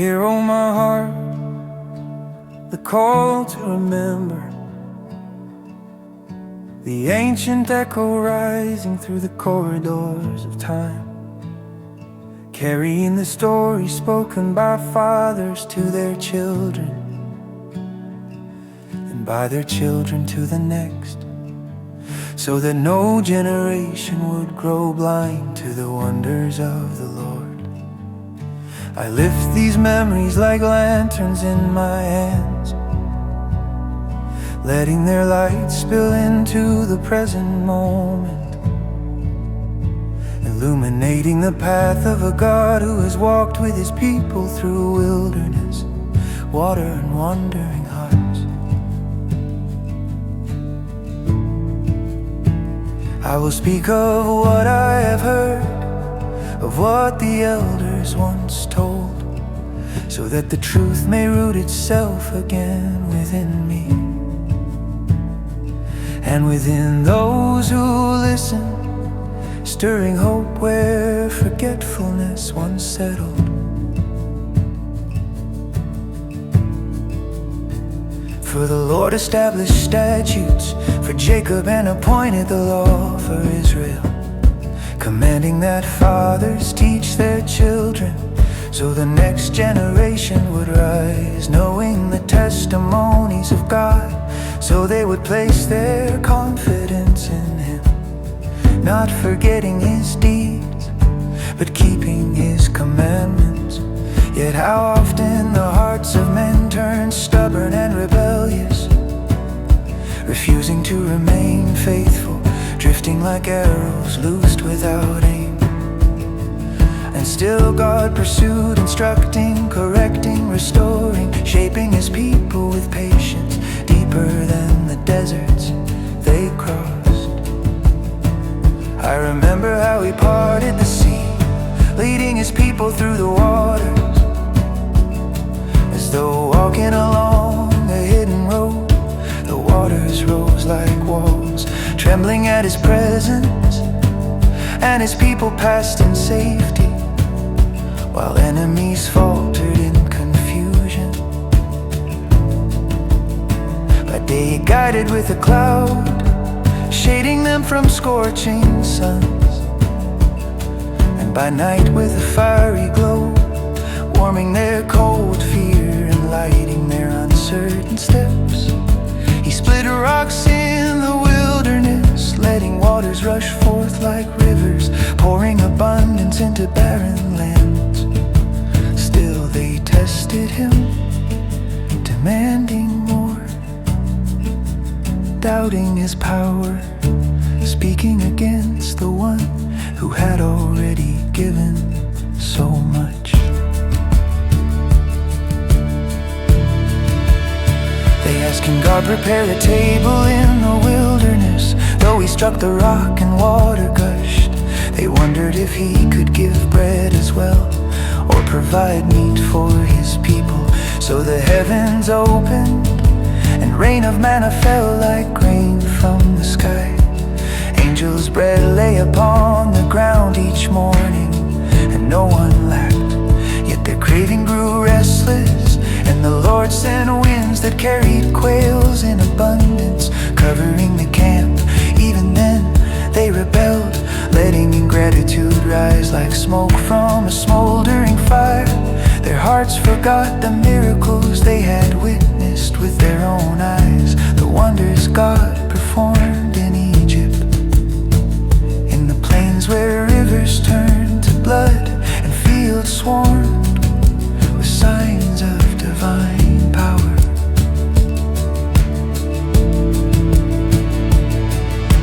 Hear, oh my heart, the call to remember, the ancient echo rising through the corridors of time, carrying the story spoken by fathers to their children, and by their children to the next, so that no generation would grow blind to the wonders of the Lord. I lift these memories like lanterns in my hands, letting their light spill into the present moment, illuminating the path of a God who has walked with his people through wilderness, water and wandering hearts. I will speak of what I have heard, of what the elders once told, so that the truth may root itself again within me, and within those who listen, stirring hope where forgetfulness once settled. For the Lord established statutes for Jacob and appointed the law for Israel, commanding that fathers teach their children, so the next generation would rise, knowing the testimonies of God, so they would place their confidence in him, not forgetting his deeds, but keeping his commandments. Yet how often the hearts of men turn stubborn and rebellious, refusing to remain faithful, drifting like arrows loosed without aim. And still God pursued, instructing, correcting, restoring, shaping his people with patience, deeper than the deserts they crossed. I remember how he parted the sea, leading his people through the waters, as though walking along a hidden road. The waters rose like walls, trembling at his presence, and his people passed in safety, while enemies faltered in confusion. By day guided with a cloud, shading them from scorching suns, and by night with a fiery glow, warming their cold fear and lighting their uncertain steps. He split rocks in the wilderness, letting waters rush forth like rivers, pouring abundance into barren lands. Still they tested him, demanding more, doubting his power, speaking against the one who had already given so much. They asked, can God prepare a table in the wilderness? Though he struck the rock and water gushed, they wondered if he could give bread as well, or provide meat for his people. So the heavens opened, and rain of manna fell like rain from the sky. Angels' bread lay upon the ground each morning, and no one lacked. Yet their craving grew restless, and the Lord sent winds that carried quails in abundance, covering the camp. Even then they rebelled, letting ingratitude rise like smoke from a smoldering fire. Their hearts forgot the miracles they had witnessed with their own eyes, the wonders God performed in Egypt, in the plains where rivers turned to blood and fields swarmed with signs of divine power.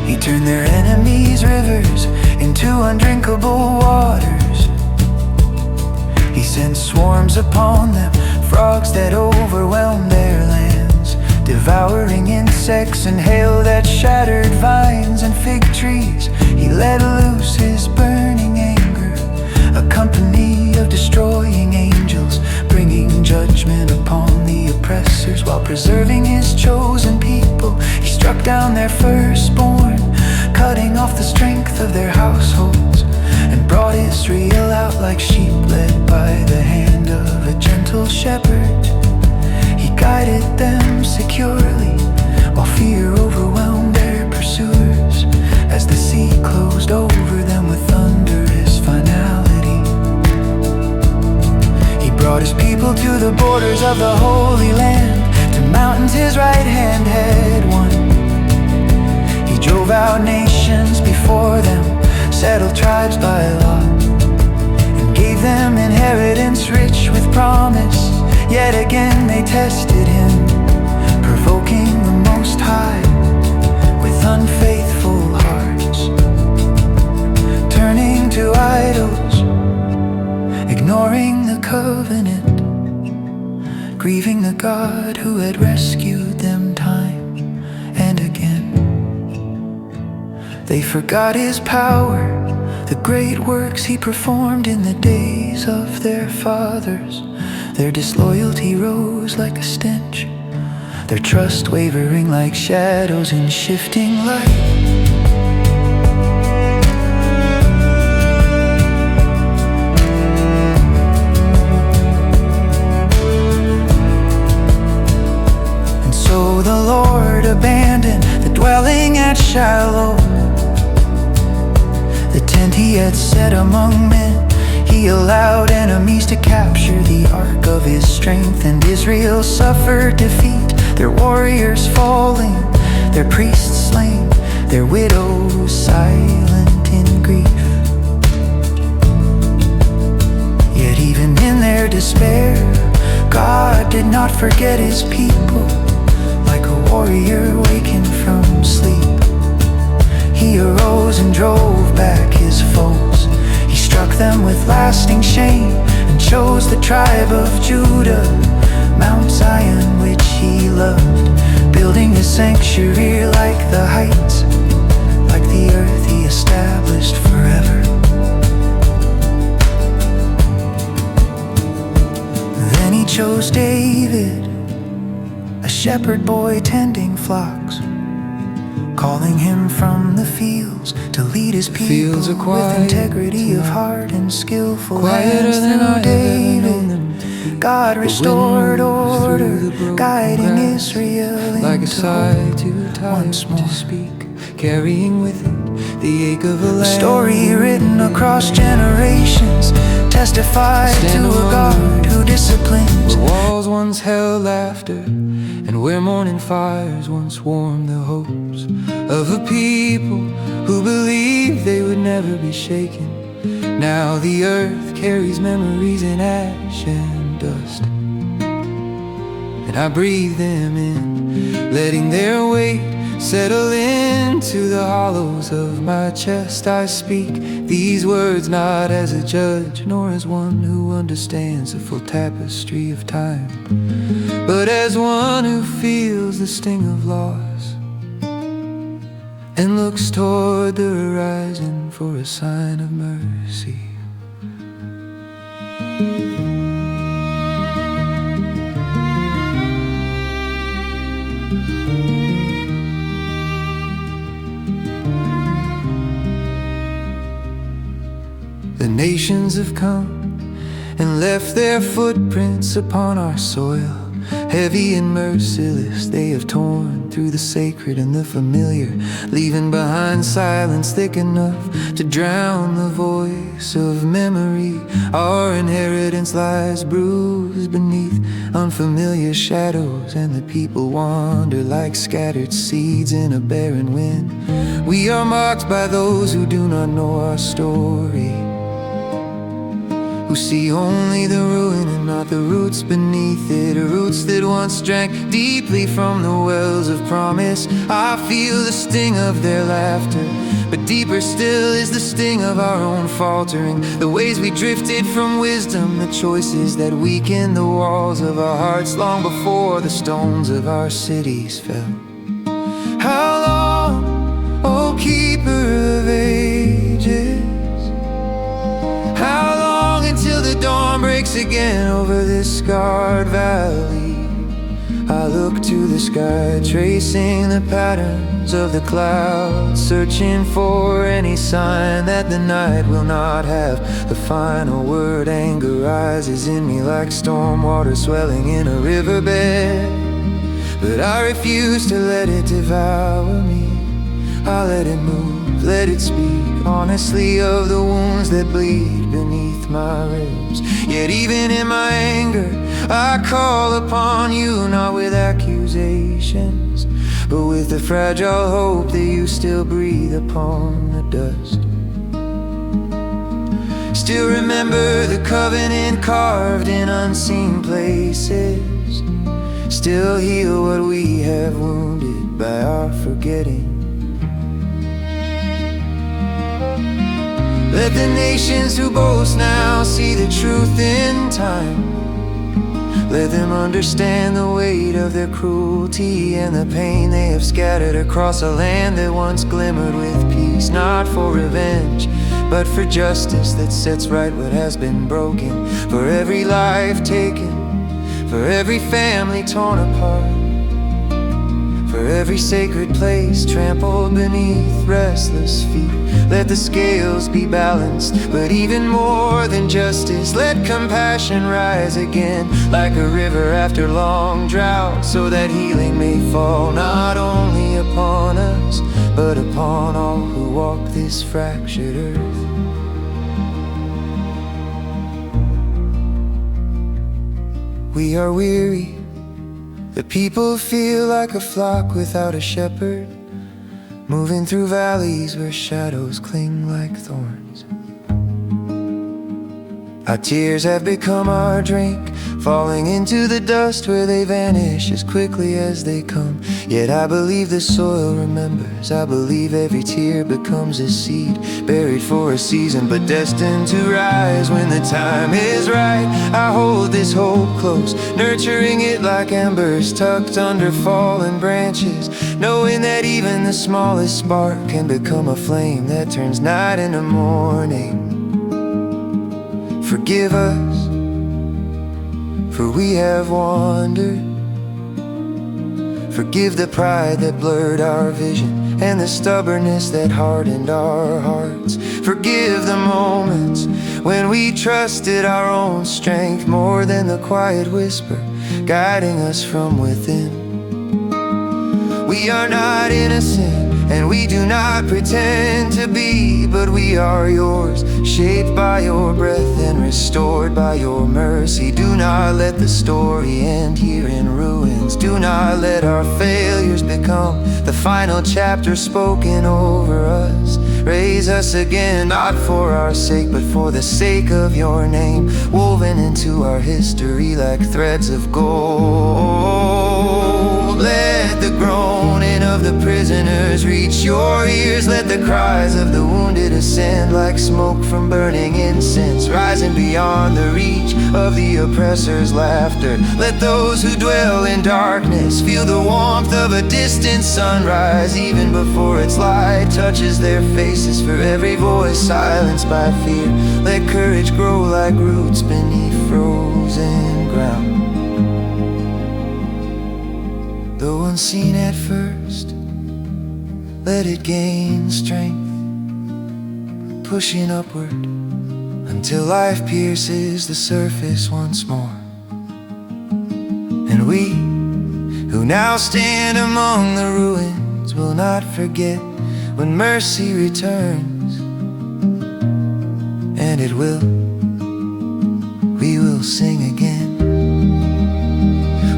He turned their enemies' rivers into undrinkable waters. He sent swarms upon them, frogs that overwhelmed their lands, devouring insects and hail that shattered vines and fig trees. He let loose his burning anger, a company of destroying angels, bringing judgment upon the oppressors while preserving his chosen people. He struck down their firstborn, cutting off the strength of their households, and brought Israel out like sheep led by the hand of a gentle shepherd. He guided them securely, while fear overwhelmed their pursuers, as the sea closed over them with thunderous finality. He brought his people to the borders of the Holy Land, to mountains his right hand had won. He drove out nations before them, settled tribes by lot, and gave them inheritance rich with promise. Yet again they tested him, provoking the Most High with unfaithful hearts, turning to idols, ignoring the covenant, grieving the God who had rescued them time and again. They forgot his power, the great works he performed in the days of their fathers. Their disloyalty rose like a stench, their trust wavering like shadows in shifting light. And so the Lord abandoned the dwelling at Shiloh, the tent he had set among men. He allowed enemies to capture the ark of his strength, and Israel suffered defeat, their warriors falling, their priests slain, their widows silent in grief. Yet even in their despair, God did not forget his people. Like a warrior wakened from sleep, he arose and drove back his foes. He struck them with lasting shame and chose the tribe of Judah, Mount Zion which he loved, building his sanctuary like the heights, like the earth he established forever. Then he chose David, a shepherd boy tending flocks, calling him from the fields to lead his people with integrity of heart and skillful hands. Through David, God restored order, guiding Israel like a sigh too once tired more. to speak, carrying with it the ache of a A land. story written across generations, testified to a God who disciplines. Where walls once held laughter, and where morning fires once warmed the hopes of a people who believed they would never be shaken. Now the earth carries memories in ash and dust, and I breathe them in, letting their weight settle into the hollows of my chest. I speak these words not as a judge, nor as one who understands the full tapestry of time, but as one who feels the sting of loss and looks toward the horizon for a sign of mercy. The nations have come and left their footprints upon our soil. Heavy and merciless, they have torn through the sacred and the familiar, leaving behind silence thick enough to drown the voice of memory. Our inheritance lies bruised beneath unfamiliar shadows, and the people wander like scattered seeds in a barren wind. We are marked by those who do not know our story, who see only the ruin and not the roots beneath it, roots that once drank deeply from the wells of promise. I feel the sting of their laughter, but deeper still is the sting of our own faltering, the ways we drifted from wisdom, the choices that weakened the walls of our hearts long before the stones of our cities fell. How long, O keeper of ages? How long until the dawn breaks again over this scarred valley? I look look to the sky, tracing the patterns of the clouds, searching for any sign that the night will not have the final word. Anger rises in me like storm water swelling in a riverbed, but I refuse to let it devour me. I let it move, let it speak honestly of the wounds that bleed beneath my ribs. Yet even in my anger, I call upon you, not with accusations, but with the fragile hope that you still breathe upon the dust. Still remember the covenant carved in unseen places, still heal what we have wounded by our forgetting. Let the nations who boast now see the truth in time. Let them understand the weight of their cruelty and the pain they have scattered across a land that once glimmered with peace. Not for revenge, but for justice that sets right what has been broken. For every life taken, for every family torn apart, for every sacred place trampled beneath restless feet. Let the scales be balanced, but even more than justice, let compassion rise again like a river after long drought, so that healing may fall not only upon us, but upon all who walk this fractured earth. We are weary, the people feel like a flock without a shepherd, moving through valleys where shadows cling like thorns. Our tears have become our drink, falling into the dust where they vanish as quickly as they come. Yet I believe the soil remembers, I believe every tear becomes a seed, buried for a season but destined to rise when the time is right. I hold this hope close, nurturing it like embers tucked under fallen branches, knowing that even the smallest spark can become a flame that turns night into morning. Forgive us, for we have wandered. Forgive the pride that blurred our vision and the stubbornness that hardened our hearts. Forgive the moments when we trusted our own strength more than the quiet whisper guiding us from within. We are not innocent, and we do not pretend to be, but we are yours, shaped by your breath and restored by your mercy. Do not let the story end here in ruins. Do not let our failures become the final chapter spoken over us. Raise us again, not for our sake, but for the sake of your name, woven into our history like threads of gold. Let the groaning of the prisoners reach your ears. Let the cries of the wounded ascend like smoke from burning incense, rising beyond the reach of the oppressor's laughter. Let those who dwell in darkness feel the warmth of a distant sunrise, even before its light touches their faces. For every voice silenced by fear, let courage grow like roots beneath frozen ground. Though unseen at first, let it gain strength, pushing upward until life pierces the surface once more. And we, who now stand among the ruins, will not forget when mercy returns. And it will, we will sing again.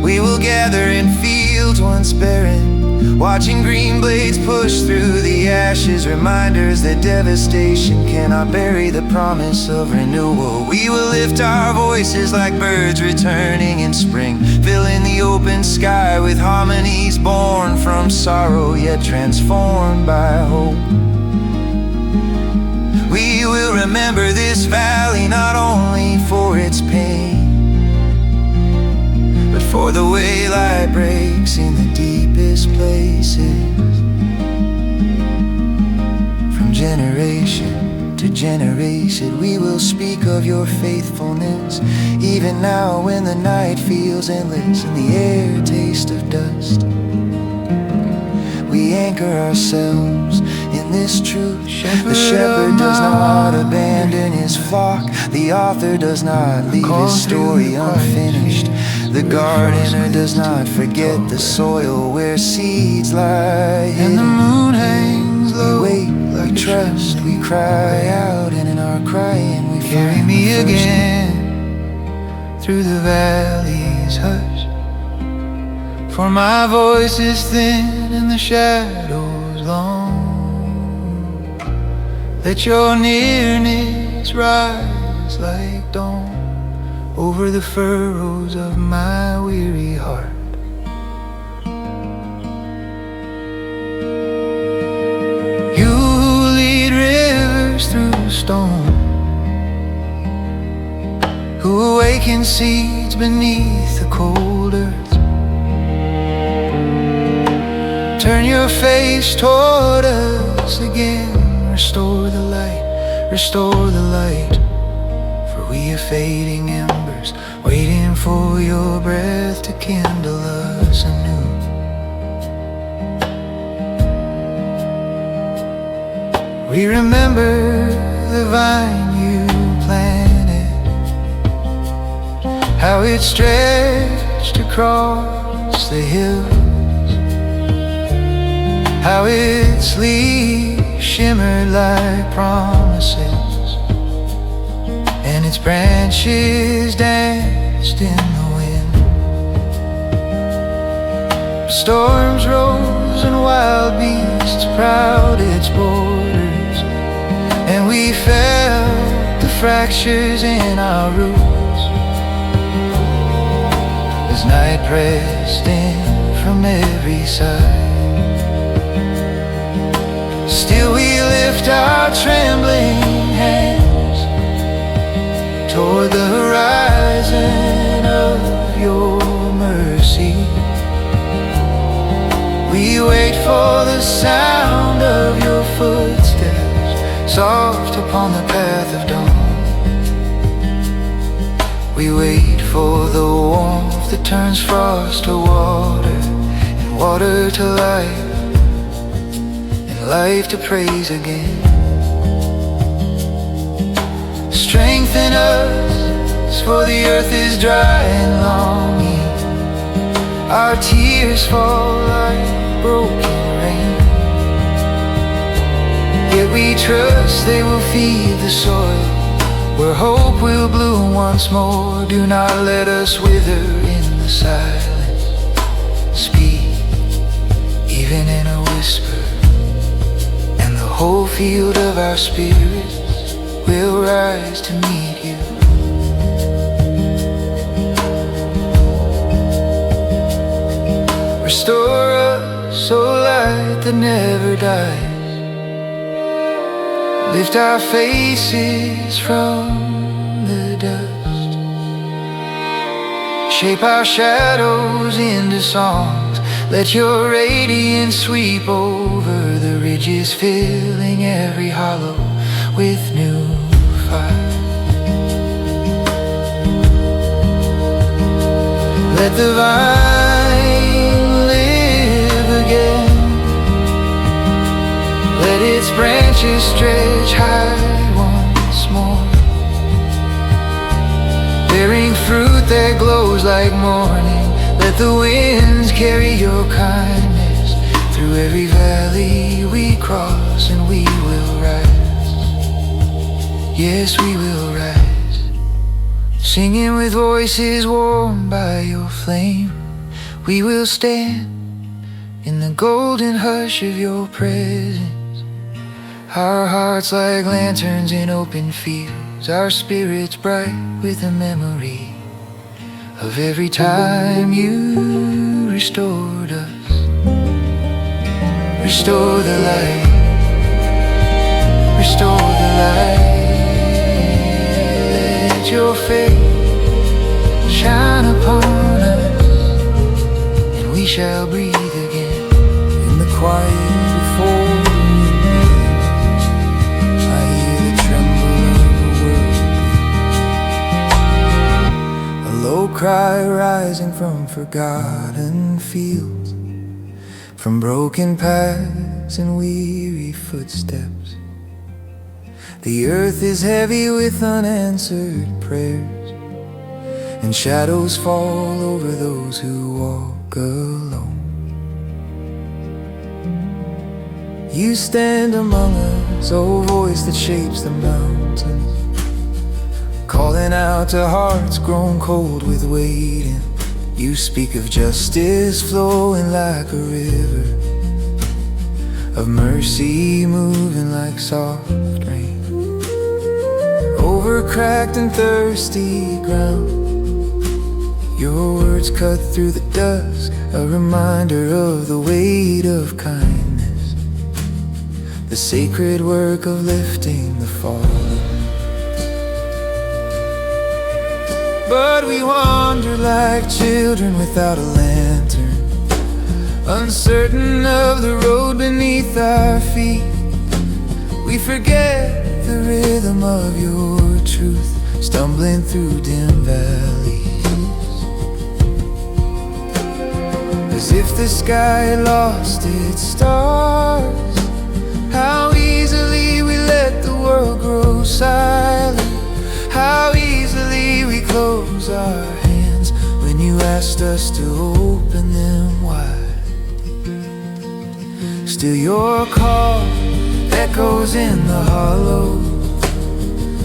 We will gather in fields once barren, watching green blades push through the ashes, reminders that devastation cannot bury the promise of renewal. We will lift our voices like birds returning in spring, filling the open sky with harmonies born from sorrow, yet transformed by hope. We will remember this valley not only for its pain, but for the way light breaks in the deepest places. From generation to generation, we will speak of your faithfulness. Even now when the night feels endless and the air tastes of dust, we anchor ourselves in this truth. The shepherd does not abandon his flock. The author does not leave his story unfinished. The gardener does not forget the soil where seeds lie hidden. And the moon hangs low. We wait, we trust, we cry out, and in our crying we Carry find me the first again through the valley's hush. For my voice is thin and the shadows long. Let your nearness rise like dawn over the furrows of my weary heart. You who lead rivers through the storm, who awaken seeds beneath the cold earth, turn your face toward us again. Restore the light, restore the light. For we are fading embers, waiting for your breath to kindle us anew. We remember the vine you planted, how it stretched across the hills, how its leaves shimmered like promises, and its branches danced in the wind. Storms rose and wild beasts prowled its borders, and we felt the fractures in our roots as night pressed in from every side. Still we lift our trembling hands toward the horizon of your mercy. We wait for the sound of your footsteps, soft upon the path of dawn. We wait for the warmth that turns frost to water, and water to life, life to praise again. Strengthen us, for the earth is dry and longing. Our tears fall like broken rain, yet we trust they will feed the soil where hope will bloom once more. Do not let us wither in the silence. Speak, even in a whisper, the whole field of our spirits will rise to meet you. Restore us, O light that never dies. Lift our faces from the dust. Shape our shadows into songs. Let your radiance sweep over the ridges, filling every hollow with new fire. Let the vine live again. Let its branches stretch high once more, bearing fruit that glows like morning. Let the winds carry your kindness through every valley we cross, and we will rise. Yes, we will rise, singing with voices warmed by your flame. We will stand in the golden hush of your presence, our hearts like lanterns in open fields, our spirits bright with a memory of every time you restored us. Restore the light, restore the light. Let your face shine upon us, and we shall breathe again. In the quiet before the midnight, I hear the rising from forgotten fields, from broken paths and weary footsteps. The earth is heavy with unanswered prayers, and shadows fall over those who walk alone. You stand among us, O voice that shapes the mountains, calling out to hearts grown cold with waiting. You speak of justice flowing like a river, of mercy moving like soft rain over cracked and thirsty ground. Your words cut through the dusk, a reminder of the weight of kindness, the sacred work of lifting the fallen. But we wander like children without a lantern, uncertain of the road beneath our feet. We forget the rhythm of your truth, stumbling through dim valleys, as if the sky lost its stars. How easily we let the world grow silent, how easily we close our hands when you asked us to open them wide. Still your call echoes in the hollow,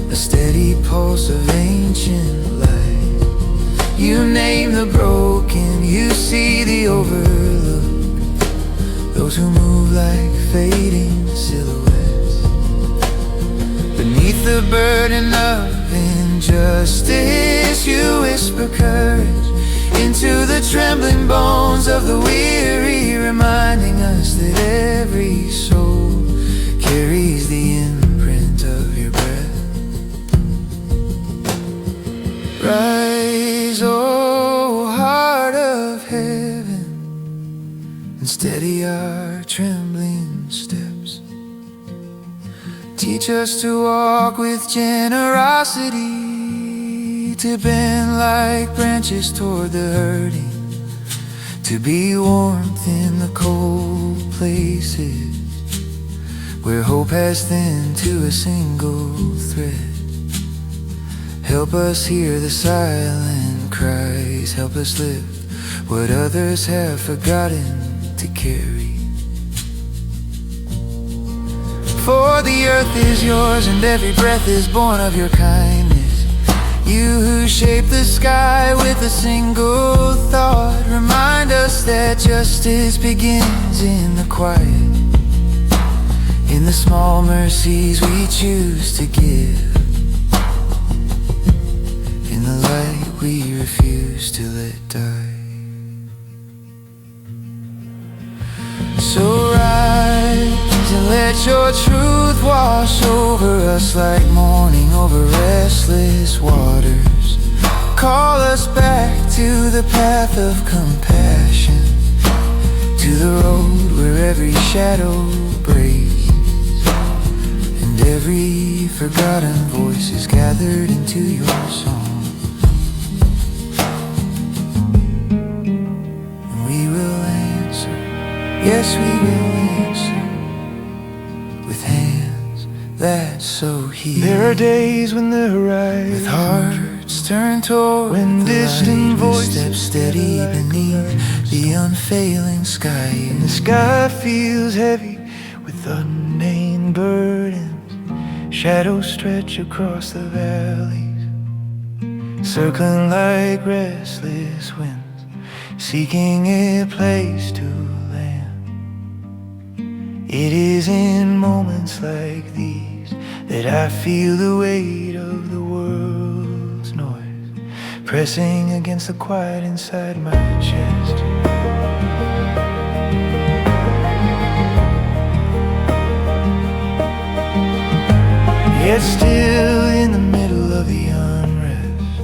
a steady pulse of ancient light. You name the broken, you see the overlooked, those who move like fading silhouettes beneath the burden of injustice. You whisper courage into the trembling bones of the weary, reminding us that every soul carries the imprint of your breath. Rise, O heart of heaven, and steady our trembling steps. Teach us to walk with generosity, to bend like branches toward the hurting, to be warmth in the cold places where hope has thinned to a single thread. Help us hear the silent cries, help us lift what others have forgotten to carry. For the earth is yours and every breath is born of your kindness. You who shape the sky with a single thought, remind us that justice begins in the quiet, in the small mercies we choose to give, in the light we refuse to let die. So rise and let your truth wash over us like morning over restless waters. Call us back to the path of compassion, to the road where every shadow breaks, and every forgotten voice is gathered into your song. And we will answer, yes we will answer, with hands that so heal. There are days when the horizon, with hearts turned toward when the distant light, we voices step steady gather like beneath the unfailing sky. and the sky feels heavy with unnamed burdens. Shadows stretch across the valleys, circling like restless winds, seeking a place to land. It is in moments like these that I feel the weight of the world's noise pressing against the quiet inside my chest. Yet still in the middle of the unrest,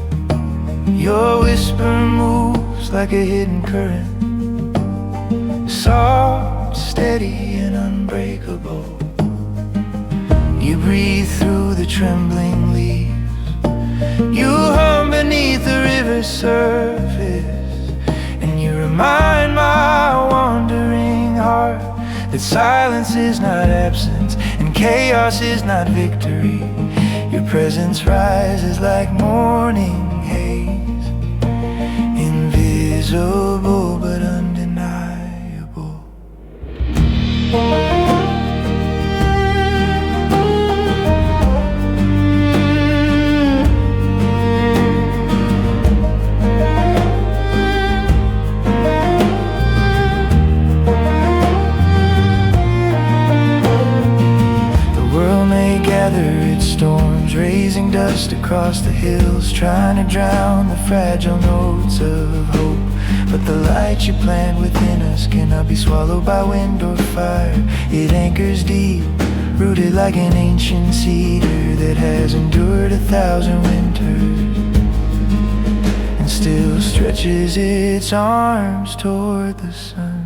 your whisper moves like a hidden current, soft, steady and unbreakable. You breathe through the trembling leaves, you hum beneath the river's surface, remind my wandering heart that silence is not absence and chaos is not victory. Your presence rises like morning haze, invisible but undeniable. Its storms, raising dust across the hills, trying to drown the fragile notes of hope. But the light you plant within us cannot be swallowed by wind or fire. It anchors deep, rooted like an ancient cedar that has endured 1,000 winters and still stretches its arms toward the sun.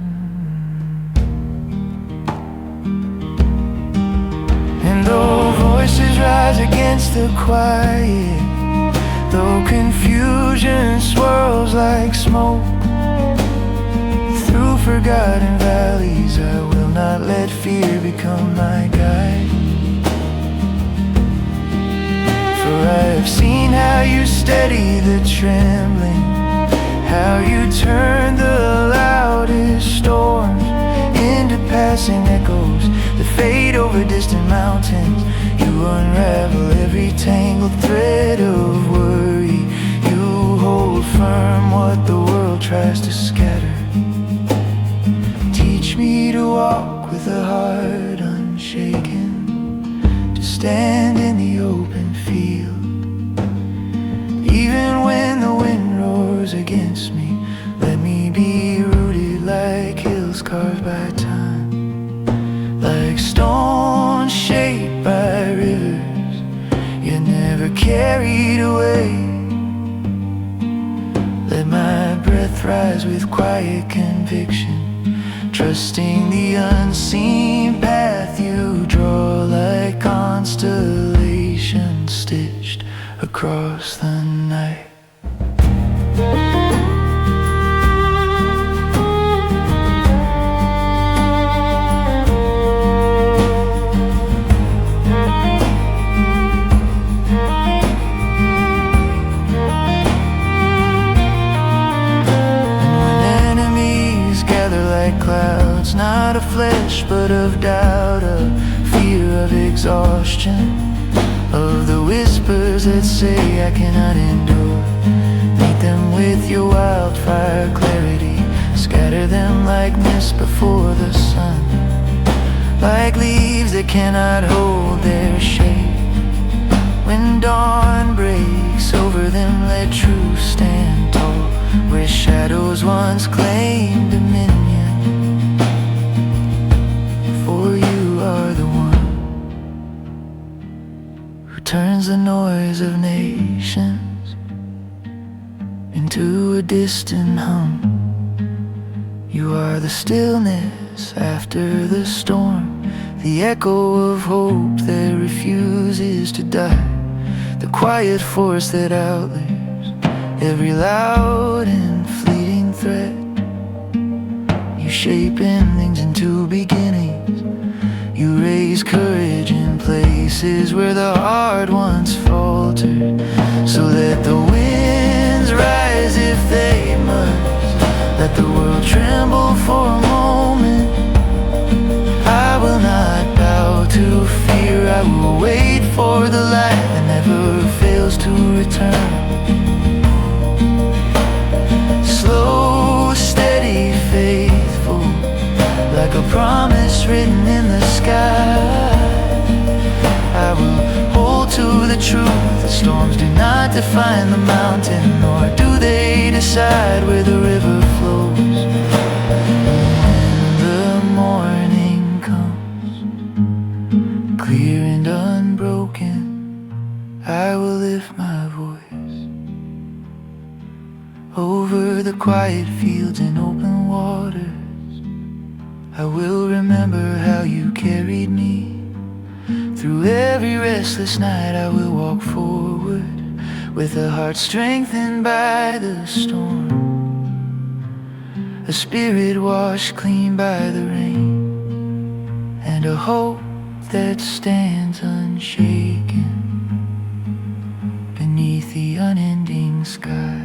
And though voices rise against the quiet, though confusion swirls like smoke through forgotten valleys, I will not let fear become my guide. For I have seen how you steady the trembling, how you turn the loudest storms into passing echoes that fade over distant mountains. You unravel every tangled thread of worry. You hold firm what the world tries to scatter. Teach me to walk with a heart unshaken, to stand in the open field, even when the wind roars against me. Let me be rooted like hills carved by time, like stones shaped by rivers, yet never carried away. Let my breath rise with quiet conviction, trusting the unseen path you draw, like constellations stitched across the night. Clouds, not of flesh but of doubt, of fear, of exhaustion, of the whispers that say I cannot endure. Meet them with your wildfire clarity, scatter them like mist before the sun, like leaves that cannot hold their shape. When dawn breaks over them, let truth stand tall, where shadows once claimed dominion. Turns the noise of nations into a distant hum. You are the stillness after the storm, the echo of hope that refuses to die, the quiet force that outlives every loud and fleeting threat. You shape endings into beginnings, you raise courage in places where the heart once faltered. So let the winds rise if they must, let the world tremble for a moment. I will not bow to fear, I will wait for the light that never fails to return. Slow, steady, faithful, like a promise written in the sky. I will hold to the truth, the storms do not define the mountain, nor do they decide where the river flows. When the morning comes, clear and unbroken, I will lift my voice over the quiet fields and open waters. I will remember how you carried me through every restless night. I will walk forward with a heart strengthened by the storm. a spirit washed clean by the rain, and a hope that stands unshaken beneath the unending sky.